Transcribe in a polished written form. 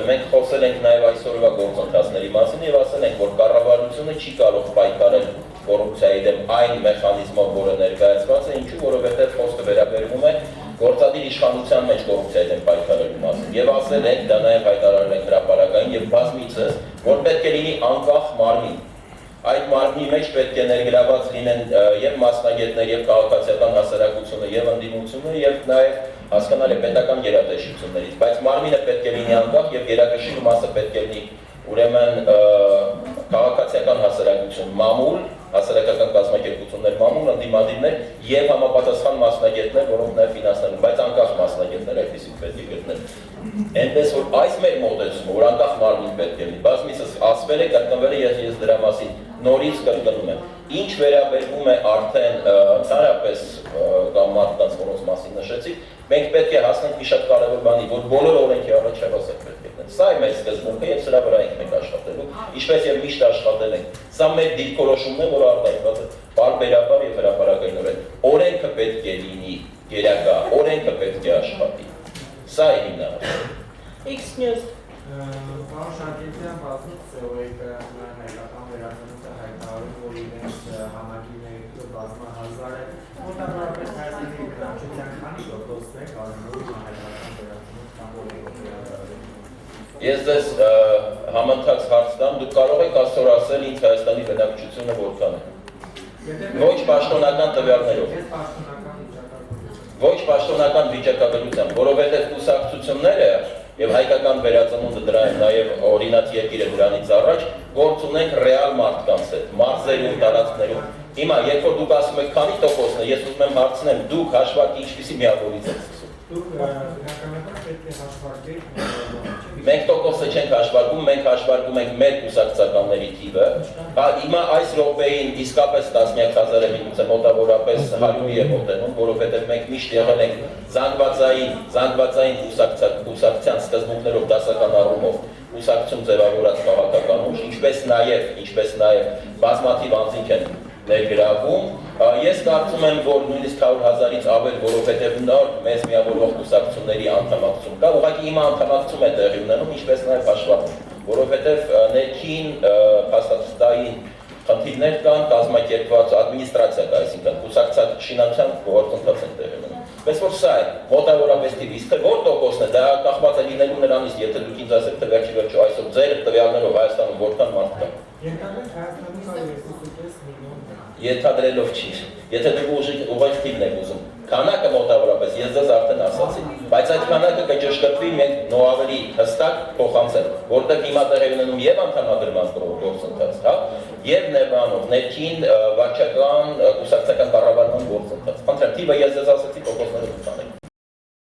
մենք խոսել ենք նաև այսօրվա գործընթացների մասին եւ ասել ենք, որ կառավարությունը չի կարող պայքարել կոռուպցիայի դեմ այն մեխանիզմով, որը ներկայացված է, ինչու, որովհետեւ խոսքը վերաբերվում է գործադիր իշխանության մեջ կոռուպցիայի դեմ պայքարելու մասին։ Եվ ասել ենք, դա նաև հայտարարել ենք հրապարակային եւ բազմիցս, որ պետք է լինի անկախ մարմին։ Այդ մարմնի մեջ պետք է ներգրաված լինեն եւ մասնագետներ, եւ քաղաքացիական հասարակությունը, եւ ընդդիմությունը, եւ նաեւ հասկանալի պետական գերատեսչություններից, բայց մարմինը պետք է լինի անկախ եւ գերակշիռ մասը պետք է լինի ուրեմն քաղաքացիական հասարակություն, մամուլ, հասարակական կազմակերպություններ, մամուլ, ընդդիմադիրներ եւ համապատասխան մասնագետներ, որոնք նաեւ ֆինանսներում, բայց անկախ մասնագետներ այդպեսին պետք է գտնել։ Այնպես որ այս մեր մոդելը, որ անկախ մարմին պետք է լինի, բազմիցս ասվել է, կրկնվել է, ես դրա մասին նորից կրկնում եմ։ Ինչ վերաբերվում է արդեն ընդհանրապես կամ մարդկանց, որոնց մասին նշեցիք, մենք պետք է հասնենք մի շատ կարևոր բանի, որ բոլոր օրենքի առաջ հավասար պետք է լինեն։ Սա է մեր սկզբունքը եւ սրա վրա ենք մենք աշխատելու, ինչպես եւ միշտ աշխատել ենք։ Սա մեր դիրքորոշումն է, որը արտահայտված է պարբերաբար եւ հրապարակայնորեն։ Օրենքը պետք է լինի գերակա, օրենքը պետք է աշխատի։ Սա է հիմնավորումը։ X News Պարոն Շաքեթյան, բազմիցս հայկական վերաբերյալ հայտարարում, որ իրենց համակիրների բազմահազար է, մոտավորապես հայտնի գրանցության քանի տոկոսն է կազմում հայկական վերաբերյալ։ Ես ձեզ համընթաց հարց տամ, դուք կարող եք այսօր ասել ինձ Հայաստանի բնակչությունը որքան է։ Ոչ պաշտոնական տվյալներով։ Ոչ պաշտոնական վիճակագրությամբ, որովհետև կուսակցությունները եւ հայկական վերածնունդը դրա նաեւ օրինաց երկիրը դրանից առաջ գործ ունենք ռեալ մարդկանց հետ, մարզերում, տարածքներում։ Հիմա երբ որ դուք ասում եք քանի տոկոսն է, ես ուզում եմ հարցնեմ, դուք հաշվարկի ինչպիսի միավորից եք սկսում։ Դուք բնականաբար պետք է հաշվարկեք։ Մենք տոկոսը չենք հաշվարկում, մենք հաշվարկում ենք մեր կուսակցականների թիվը։ Հիմա այս րոպեին իսկապես տասնյակ հազար է միգուցե մոտավորապես 100-ի է մոտենում, որովհետև մենք միշտ եղել ենք զանգվածային կուսակցության սկզբունքներով դասական առումով կուսակցություն ձևավորած քաղաքական ուժ, ինչպես նաև բազմաթիվ անձինք են ներգրավում։ Ես կարծում եմ, որ նույնիսկ 100,000-ից ավել, որովհետև նոր մեզ միավորող կուսակցությունների անդամակցություն կա, ուղղակի հիմա անդամակցում է տեղի ունենում, ինչպես նաև հաշվարկում, որովհետև ներքին փաստաթղթային խնդիրներ կան, կազմակերպված ադմինիստրացիա կա, այսինքն կուսակցության գործընթաց են տեղի ունենում։ Պես որ սա է, մոտավորապես թիվ, իսկ որ տոկոսն է, դա կախված է լինելու նրանից, եթե դուք ինձ ասեք, թե վերջի վերջո այսօր ձեր տվյալներով Հայաստանում որքան մարդ կա։ Ենթադրենք Հայաստանում կա 2.5 միլիոն։ Ենթադրելով չի, եթե դուք ուղղակի թիվն եք ուզում, քանակը մոտավորապես, ես ձեզ արդեն ասացի, բայց այդ քանակը կճշգրտվի մենք նոավերի հստակ փոխանցել, որտեղ հիմա տեղի ունենում եւ անդամադրման գործընթաց, հա, եւ ներքին վարչական կուսակցական կառավարման գործընթաց։ Խնդրեմ, թիվը ես ձեզ ասացի, տոկոսները